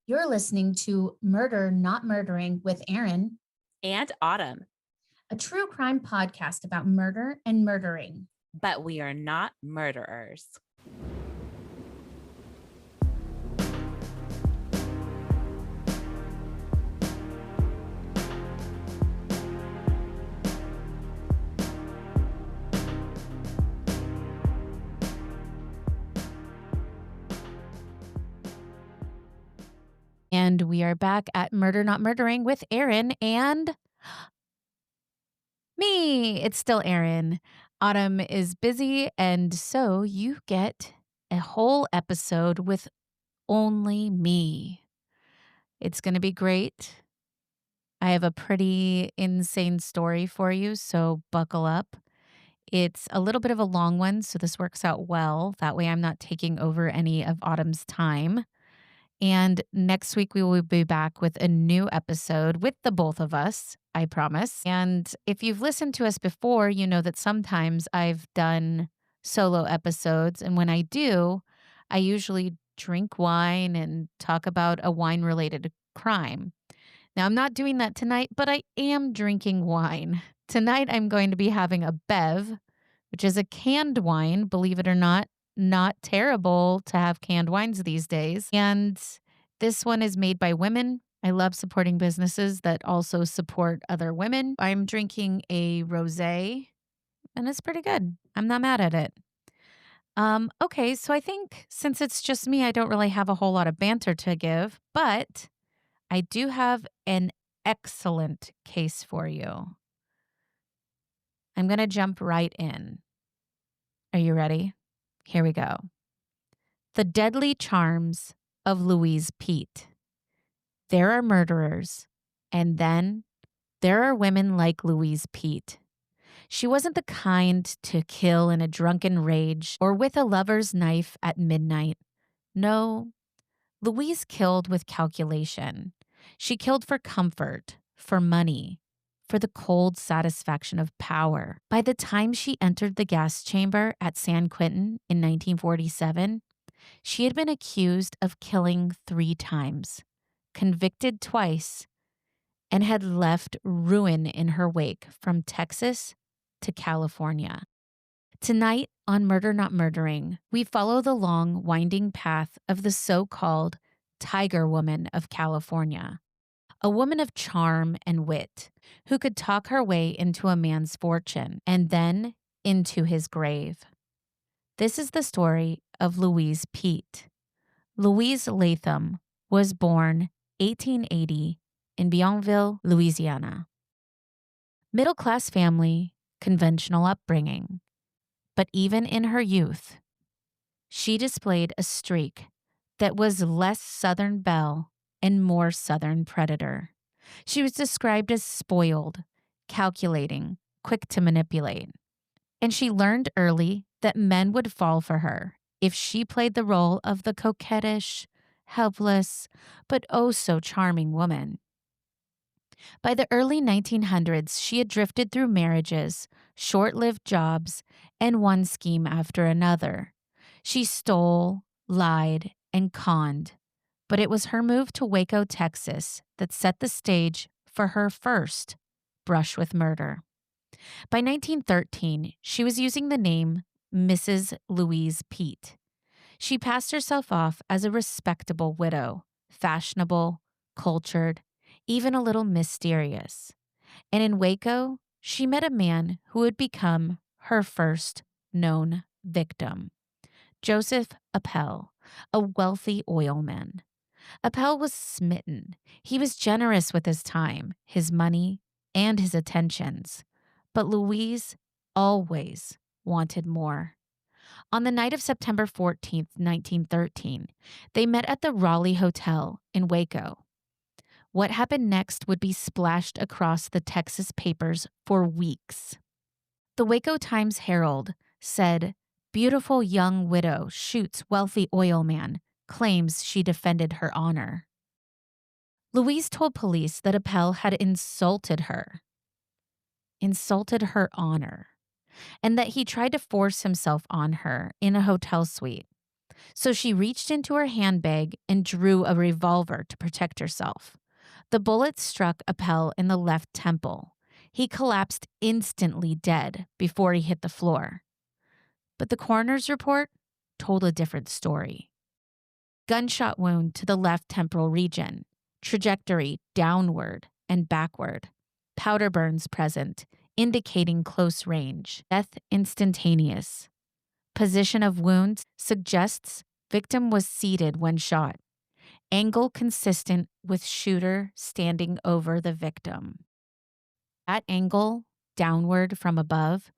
You're listening to Murder Not Murdering with Erin, And Autumn, a true crime podcast about murder and murdering. but we are not murderers. And we are back at Murder Not Murdering with Erin and me. It's still Erin. Autumn is busy, and so you get a whole episode with only me. It's going to be great. I have a pretty insane story for you, so buckle up. It's a little bit of a long one, so this works out well. That way, I'm not taking over any of Autumn's time. And next week, we will be back with a new episode with the both of us, I promise. And if you've listened to us before, you know that sometimes I've done solo episodes. And when I do, I usually drink wine and talk about a wine related crime. Now, I'm not doing that tonight, but I am drinking wine. Tonight, I'm going to be having a Bev, which is a canned wine, believe it or not. Not terrible to have canned wines these days. And this one is made by women. I love supporting businesses that also support other women. I'm drinking a rosé, and it's pretty good. I'm not mad at it. Okay, so I think since it's just me, I don't really have a whole lot of banter to give, but I do have an excellent case for you. I'm going to jump right in. Are you ready? Here we go. The Deadly Charms of Louise Peete. There are murderers, and then there are women like Louise Peete. She wasn't the kind to kill in a drunken rage or with a lover's knife at midnight. No, Louise killed with calculation. She killed for comfort, for money, for the cold satisfaction of power. By the time she entered the gas chamber at San Quentin in 1947, she had been accused of killing 3 times, convicted twice, and had left ruin in her wake from Texas to California. Tonight on Murder Not Murdering, we follow the long, winding path of the so-called Tiger Woman of California, a woman of charm and wit who could talk her way into a man's fortune and then into his grave. This is the story of Louise Peete. Louise Latham was born 1880 in Bienville, Louisiana. Middle-class family, conventional upbringing. But even in her youth, she displayed a streak that was less Southern belle and more Southern predator. She was described as spoiled, calculating, quick to manipulate. And she learned early that men would fall for her if she played the role of the coquettish, helpless, but oh so charming woman. By the early 1900s, she had drifted through marriages, short-lived jobs, and one scheme after another. She stole, lied, and conned, but it was her move to Waco, Texas that set the stage for her first brush with murder. By 1913, she was using the name Mrs. Louise Peete. She passed herself off as a respectable widow, fashionable, cultured, even a little mysterious. And in Waco, she met a man who would become her first known victim, Joseph Appel, a wealthy oilman. Appel was smitten. He was generous with his time, his money, and his attentions. But Louise always wanted more. On the night of September 14th, 1913, they met at the Raleigh Hotel in Waco. What happened next would be splashed across the Texas papers for weeks. The Waco Times-Herald said, "Beautiful young widow shoots wealthy oil man, claims she defended her honor." Louise told police that Appel had insulted her honor, and that he tried to force himself on her in a hotel suite. So she reached into her handbag and drew a revolver to protect herself. The bullet struck Appel in the left temple. He collapsed instantly dead before he hit the floor. But the coroner's report told a different story. Gunshot wound to the left temporal region, trajectory downward and backward, powder burns present, indicating close range, death instantaneous. Position of wounds suggests victim was seated when shot, angle consistent with shooter standing over the victim. That angle, downward from above,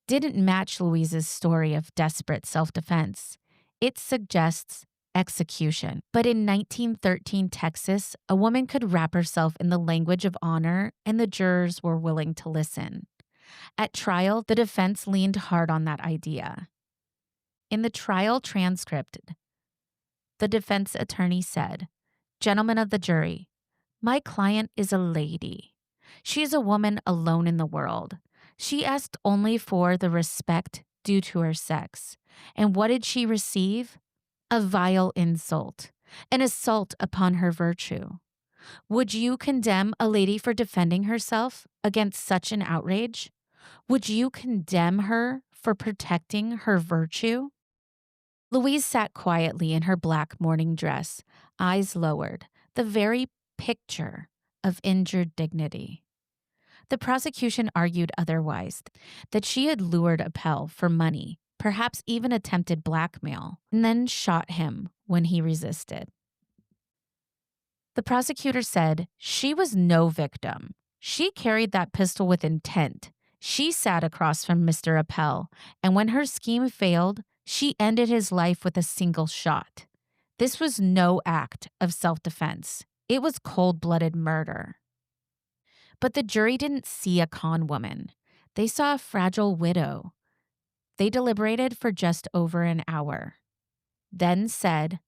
didn't match Louise's story of desperate self-defense. It suggests execution. But in 1913 Texas, a woman could wrap herself in the language of honor, and the jurors were willing to listen. At trial, the defense leaned hard on that idea. In the trial transcript, the defense attorney said, "Gentlemen of the jury, my client is a lady. She is a woman alone in the world. She asked only for the respect due to her sex. And what did she receive? A vile insult, an assault upon her virtue. Would you condemn a lady for defending herself against such an outrage? Would you condemn her for protecting her virtue?" Louise sat quietly in her black morning dress, eyes lowered, the very picture of injured dignity. The prosecution argued otherwise, that she had lured Appel for money, perhaps even attempted blackmail, and then shot him when he resisted. The prosecutor said she was no victim. She carried that pistol with intent. She sat across from Mr. Appel, and when her scheme failed, she ended his life with a single shot. This was no act of self-defense. It was cold-blooded murder. But the jury didn't see a con woman. They saw a fragile widow. They deliberated for just over an hour, then said,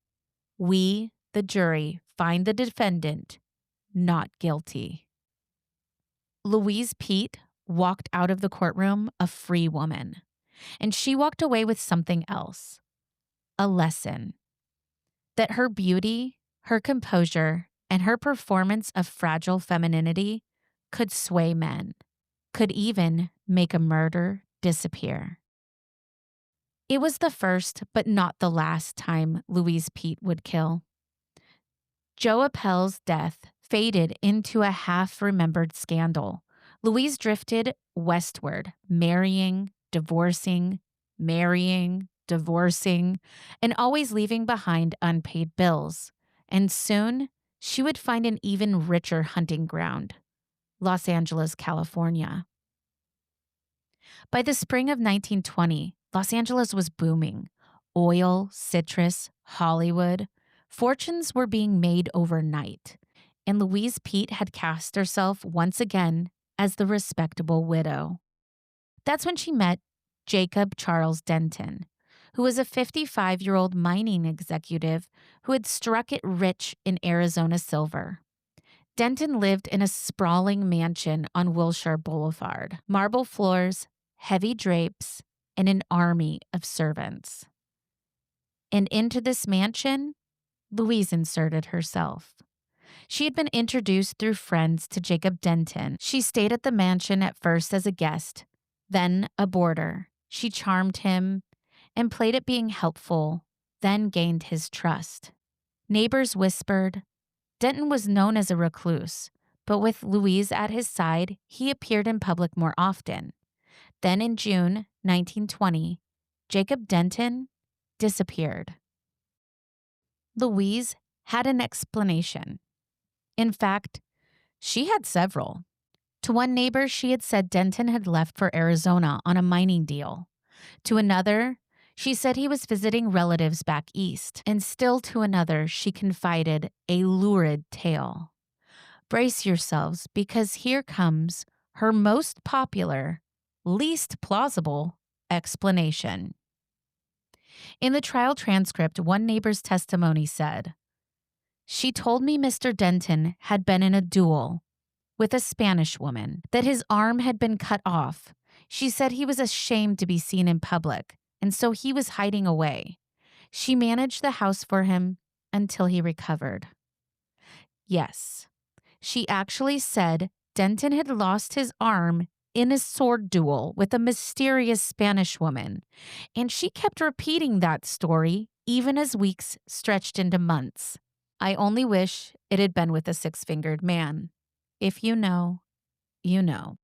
"We, the jury, find the defendant not guilty." Louise Peete walked out of the courtroom a free woman, and she walked away with something else, a lesson that her beauty, her composure, and her performance of fragile femininity could sway men, could even make a murder disappear. It was the first, but not the last time Louise Peete would kill. Joe Appel's death faded into a half-remembered scandal. Louise drifted westward, marrying, divorcing, and always leaving behind unpaid bills. And soon, she would find an even richer hunting ground, Los Angeles, California. By the spring of 1920, Los Angeles was booming. Oil, citrus, Hollywood. Fortunes were being made overnight, and Louise Peete had cast herself once again as the respectable widow. That's when she met Jacob Charles Denton, who was a 55-year-old mining executive who had struck it rich in Arizona silver. Denton lived in a sprawling mansion on Wilshire Boulevard, marble floors, heavy drapes, and an army of servants. And into this mansion, Louise inserted herself. She had been introduced through friends to Jacob Denton. She stayed at the mansion at first as a guest, then a boarder. She charmed him and played at being helpful, then gained his trust. Neighbors whispered. Denton was known as a recluse, but with Louise at his side, he appeared in public more often. Then in June 1920, Jacob Denton disappeared. Louise had an explanation. In fact, she had several. To one neighbor, she had said Denton had left for Arizona on a mining deal. To another, she said he was visiting relatives back east. And still to another, she confided a lurid tale. Brace yourselves, because here comes her most popular, least plausible explanation. In the trial transcript, one neighbor's testimony said, "She told me Mr. Denton had been in a duel with a Spanish woman, that his arm had been cut off. She said he was ashamed to be seen in public, and so he was hiding away. She managed the house for him until he recovered. Yes, she actually said Denton had lost his arm in a sword duel with a mysterious Spanish woman, and she kept repeating that story even as weeks stretched into months. I only wish it had been with a six-fingered man. If you know, you know.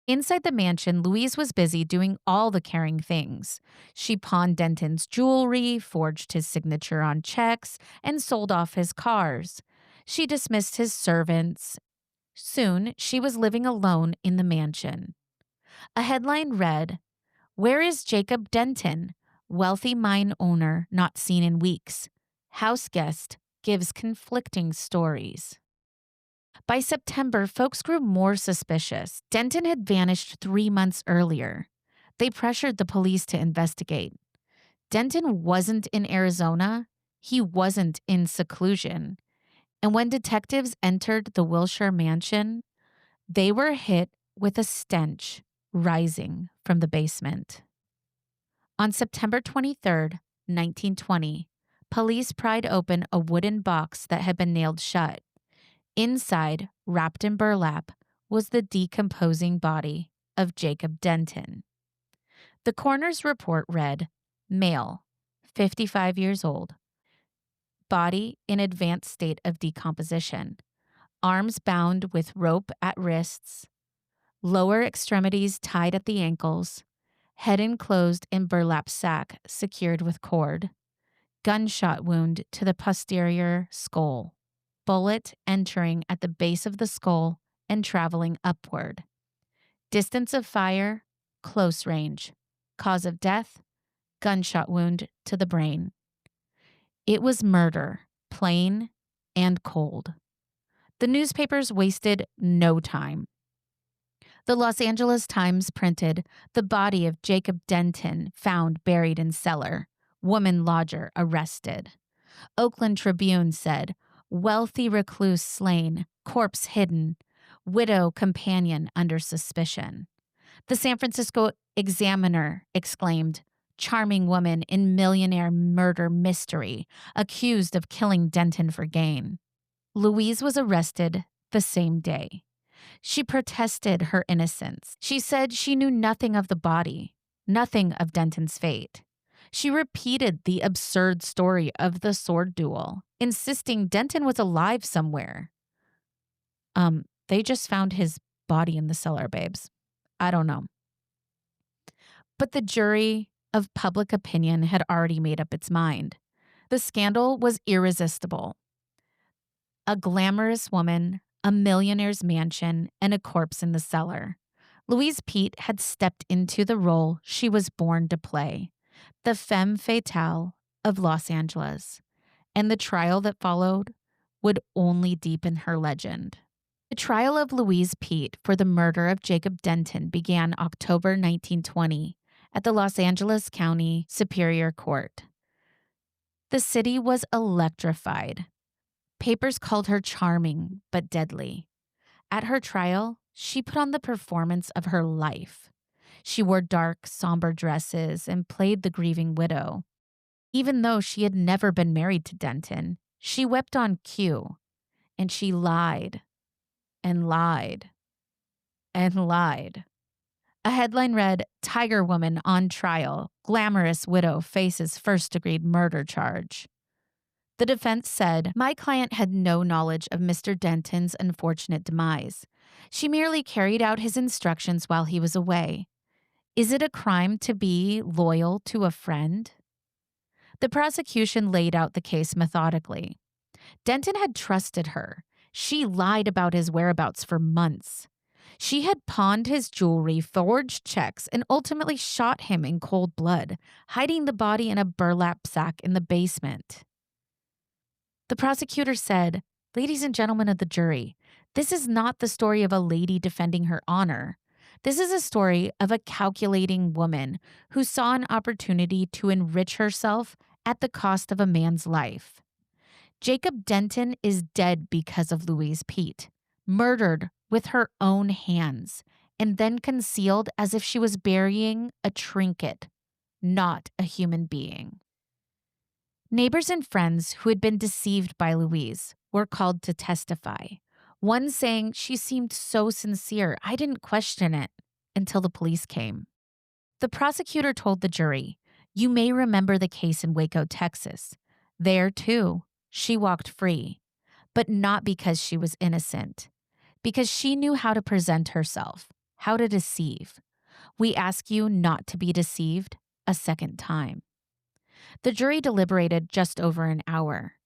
Inside the mansion, Louise was busy doing all the caring things. She pawned Denton's jewelry, forged his signature on checks, and sold off his cars. She dismissed his servants. Soon, she was living alone in the mansion. A headline read, "Where is Jacob Denton? Wealthy mine owner not seen in weeks. House guest gives conflicting stories." By September, folks grew more suspicious. Denton had vanished 3 months earlier. They pressured the police to investigate. Denton wasn't in Arizona. He wasn't in seclusion. And when detectives entered the Wilshire mansion, they were hit with a stench rising from the basement. On September 23rd, 1920, police pried open a wooden box that had been nailed shut. Inside, wrapped in burlap, was the decomposing body of Jacob Denton. The coroner's report read, male, 55 years old, body in advanced state of decomposition, arms bound with rope at wrists, lower extremities tied at the ankles, head enclosed in burlap sack secured with cord, gunshot wound to the posterior skull, bullet entering at the base of the skull and traveling upward. Distance of fire, close range. Cause of death, gunshot wound to the brain. It was murder, plain and cold. The newspapers wasted no time. The Los Angeles Times printed, "The body of Jacob Denton found buried in cellar. Woman lodger arrested." Oakland Tribune said, "Wealthy recluse slain, corpse hidden, widow companion under suspicion." The San Francisco Examiner exclaimed, "Charming woman in millionaire murder mystery, accused of killing Denton for gain." Louise was arrested the same day. She protested her innocence. She said she knew nothing of the body, nothing of Denton's fate. She repeated the absurd story of the sword duel, insisting Denton was alive somewhere. They just found his body in the cellar, babes. I don't know. But the jury of public opinion had already made up its mind. The scandal was irresistible. A glamorous woman, a millionaire's mansion, and a corpse in the cellar. Louise Peete had stepped into the role she was born to play, the femme fatale of Los Angeles, and the trial that followed would only deepen her legend. The trial of Louise Peete for the murder of Jacob Denton began October 1920 at the Los Angeles County Superior Court. The city was electrified. Papers called her charming but deadly. At her trial, she put on the performance of her life. She wore dark, somber dresses and played the grieving widow. Even though she had never been married to Denton, she wept on cue, and she lied and lied and lied. A headline read, "Tiger Woman on Trial. Glamorous Widow Faces First-Degree Murder Charge." The defense said, "My client had no knowledge of Mr. Denton's unfortunate demise. She merely carried out his instructions while he was away. Is it a crime to be loyal to a friend?" The prosecution laid out the case methodically. Denton had trusted her. She lied about his whereabouts for months. She had pawned his jewelry, forged checks, and ultimately shot him in cold blood, hiding the body in a burlap sack in the basement. The prosecutor said, "Ladies and gentlemen of the jury, this is not the story of a lady defending her honor. This is a story of a calculating woman who saw an opportunity to enrich herself at the cost of a man's life. Jacob Denton is dead because of Louise Peete, murdered with her own hands, and then concealed as if she was burying a trinket, not a human being." Neighbors and friends who had been deceived by Louise were called to testify. One saying she seemed so sincere, I didn't question it until the police came. The prosecutor told the jury, "You may remember the case in Waco, Texas. There, too, she walked free, but not because she was innocent, because she knew how to present herself, how to deceive. We ask you not to be deceived a second time." The jury deliberated just over an hour.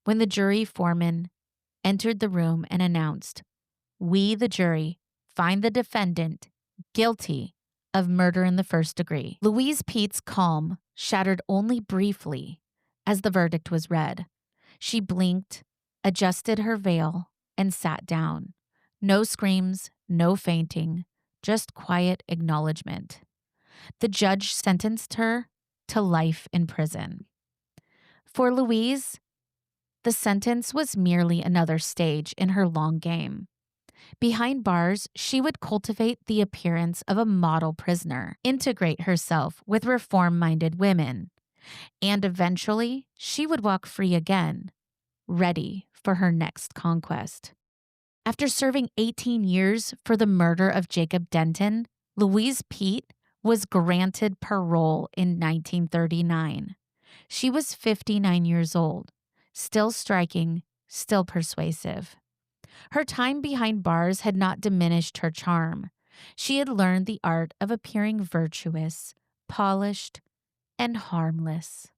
When the jury foreman entered the room and announced, "We, the jury, find the defendant guilty of murder in the first degree," Louise Pete's calm shattered only briefly as the verdict was read. She blinked, adjusted her veil, and sat down. No screams, no fainting, just quiet acknowledgement. The judge sentenced her to life in prison. For Louise, the sentence was merely another stage in her long game. Behind bars, she would cultivate the appearance of a model prisoner, integrate herself with reform-minded women, and eventually she would walk free again, ready for her next conquest. After serving 18 years for the murder of Jacob Denton, Louise Peete was granted parole in 1939. She was 59 years old, still striking, still persuasive. Her time behind bars had not diminished her charm. She had learned the art of appearing virtuous, polished, and harmless.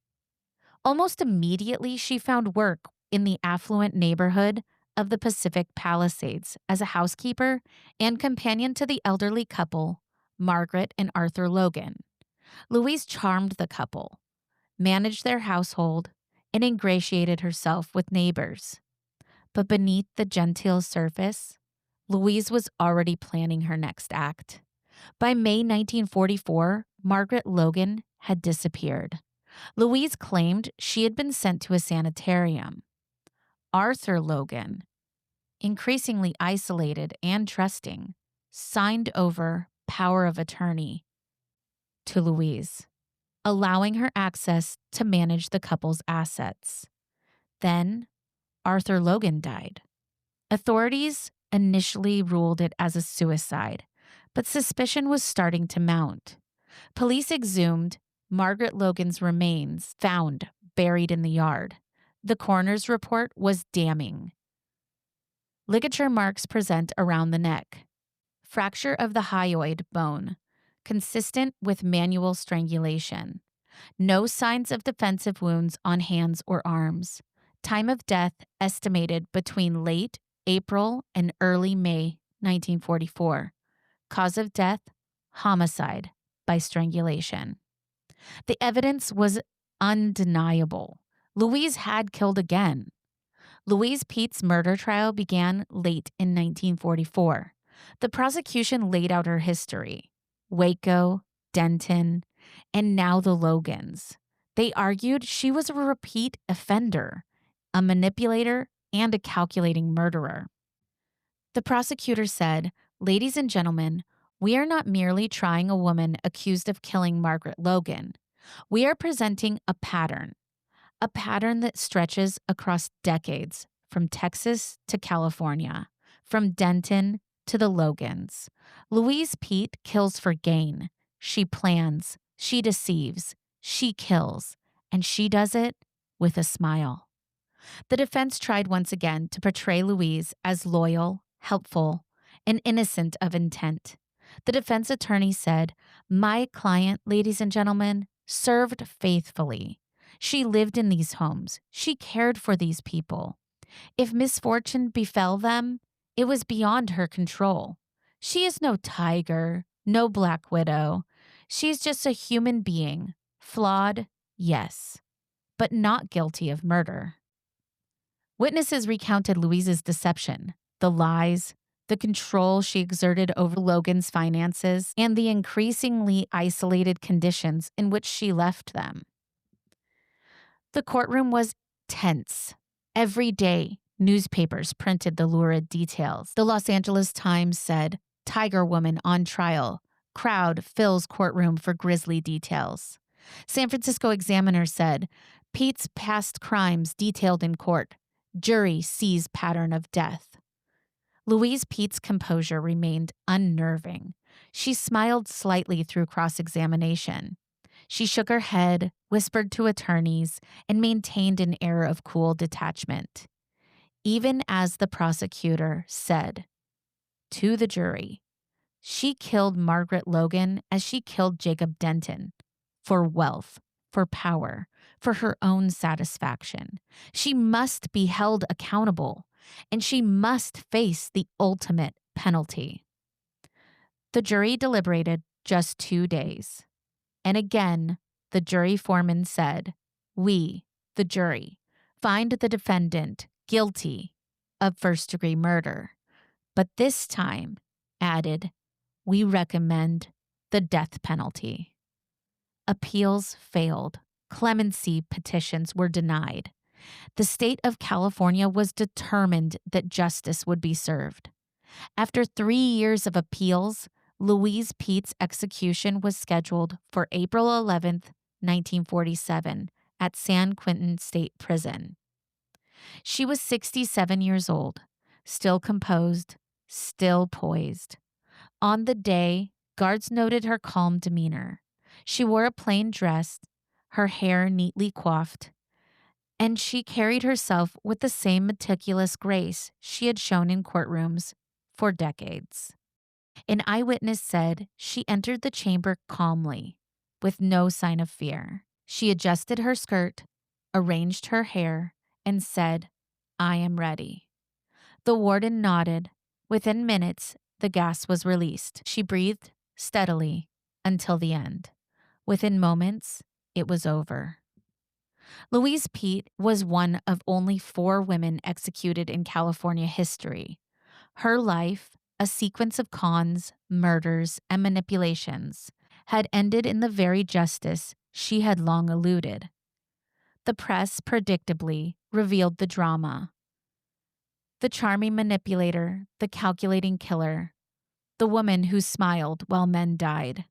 Almost immediately, she found work in the affluent neighborhood of the Pacific Palisades as a housekeeper and companion to the elderly couple, Margaret and Arthur Logan. Louise charmed the couple, managed their household, and ingratiated herself with neighbors. But beneath the genteel surface, Louise was already planning her next act. By May 1944, Margaret Logan had disappeared. Louise claimed she had been sent to a sanitarium. Arthur Logan, increasingly isolated and trusting, signed over power of attorney to Louise, allowing her access to manage the couple's assets. Then, Arthur Logan died. Authorities initially ruled it as a suicide, but suspicion was starting to mount. Police exhumed Margaret Logan's remains found buried in the yard. The coroner's report was damning. Ligature marks present around the neck. Fracture of the hyoid bone, consistent with manual strangulation. No signs of defensive wounds on hands or arms. Time of death estimated between late April and early May 1944. Cause of death, homicide by strangulation. The evidence was undeniable. Louise had killed again. Louise Pete's murder trial began late in 1944. The prosecution laid out her history: Waco, Denton, and now the Logans. They argued she was a repeat offender, a manipulator, and a calculating murderer. The prosecutor said, "Ladies and gentlemen, we are not merely trying a woman accused of killing Margaret Logan. We are presenting a pattern that stretches across decades, from Texas to California, from Denton to the Logans. Louise Peete kills for gain. She plans, she deceives, she kills, and she does it with a smile." The defense tried once again to portray Louise as loyal, helpful, and innocent of intent. The defense attorney said, "My client, ladies and gentlemen, served faithfully. She lived in these homes. She cared for these people. If misfortune befell them, it was beyond her control. She is no tiger, no black widow. She's just a human being, flawed, yes, but not guilty of murder." Witnesses recounted Louise's deception, the lies, the control she exerted over Logan's finances, and the increasingly isolated conditions in which she left them. The courtroom was tense. Every day, newspapers printed the lurid details. The Los Angeles Times said, "Tiger woman on trial. Crowd fills courtroom for grisly details." San Francisco Examiner said, Pete's past crimes detailed in court. Jury sees pattern of death. Louise Pete's composure remained unnerving. She smiled slightly through cross-examination. She shook her head, whispered to attorneys, and maintained an air of cool detachment. Even as the prosecutor said to the jury, she killed Margaret Logan as she killed Jacob Denton for wealth, for power, for her own satisfaction. She must be held accountable, and she must face the ultimate penalty. The jury deliberated just 2 days. And again, the jury foreman said, "We, the jury, find the defendant guilty of first-degree murder, but this time," added, "we recommend the death penalty." Appeals failed. Clemency petitions were denied. The state of California was determined that justice would be served. After 3 years of appeals, Louise Pete's execution was scheduled for April 11th, 1947, at San Quentin State Prison. She was 67 years old, still composed, still poised. On the day, guards noted her calm demeanor. She wore a plain dress, her hair neatly coiffed, and she carried herself with the same meticulous grace she had shown in courtrooms for decades. An eyewitness said she entered the chamber calmly, with no sign of fear. She adjusted her skirt, arranged her hair, and said, "I am ready." The warden nodded. Within minutes, the gas was released. She breathed steadily until the end. Within moments, it was over. Louise Peete was one of only 4 women executed in California history. Her life, a sequence of cons, murders, and manipulations, had ended in the very justice she had long eluded. The press predictably revealed the drama. The charming manipulator, the calculating killer, the woman who smiled while men died.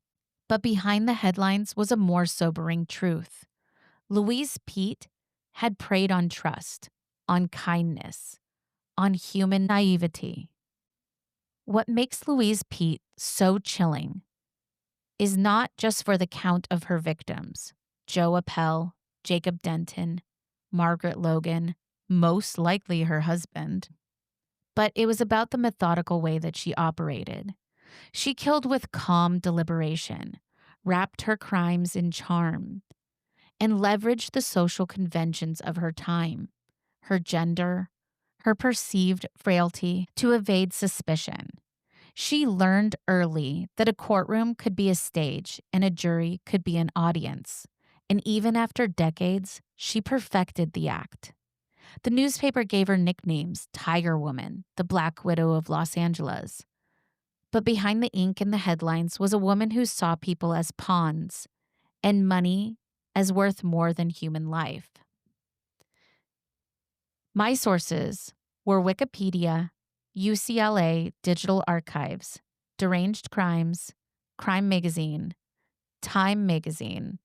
But behind the headlines was a more sobering truth. Louise Peete had preyed on trust, on kindness, on human naivety. What makes Louise Peete so chilling is not just for the count of her victims, Joe Appel, Jacob Denton, Margaret Logan, most likely her husband, but it was about the methodical way that she operated. She killed with calm deliberation, wrapped her crimes in charm, and leveraged the social conventions of her time, her gender, her perceived frailty to evade suspicion. She learned early that a courtroom could be a stage and a jury could be an audience. And even after decades, she perfected the act. The newspaper gave her nicknames: Tiger Woman, the Black Widow of Los Angeles. But behind the ink and the headlines was a woman who saw people as pawns and money as worth more than human life. My sources were Wikipedia, UCLA Digital Archives, Deranged Crimes, Crime Magazine, Time Magazine,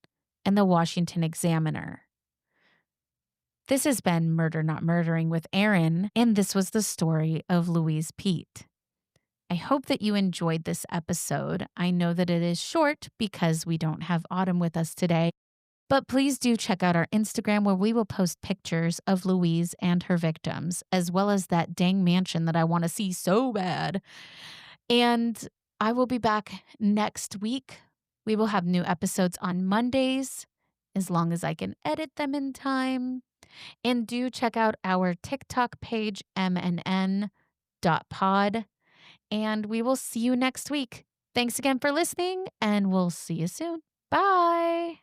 and the Washington Examiner. This has been Murder Not Murdering with Erin, and this was the story of Louise Peete. I hope that you enjoyed this episode. I know that it is short because we don't have Autumn with us today, but please do check out our Instagram where we will post pictures of Louise and her victims, as well as that dang mansion that I want to see so bad. And I will be back next week. We will have new episodes on Mondays, as long as I can edit them in time. And do check out our TikTok page, mnn.pod. And we will see you next week. Thanks again for listening, and we'll see you soon. Bye.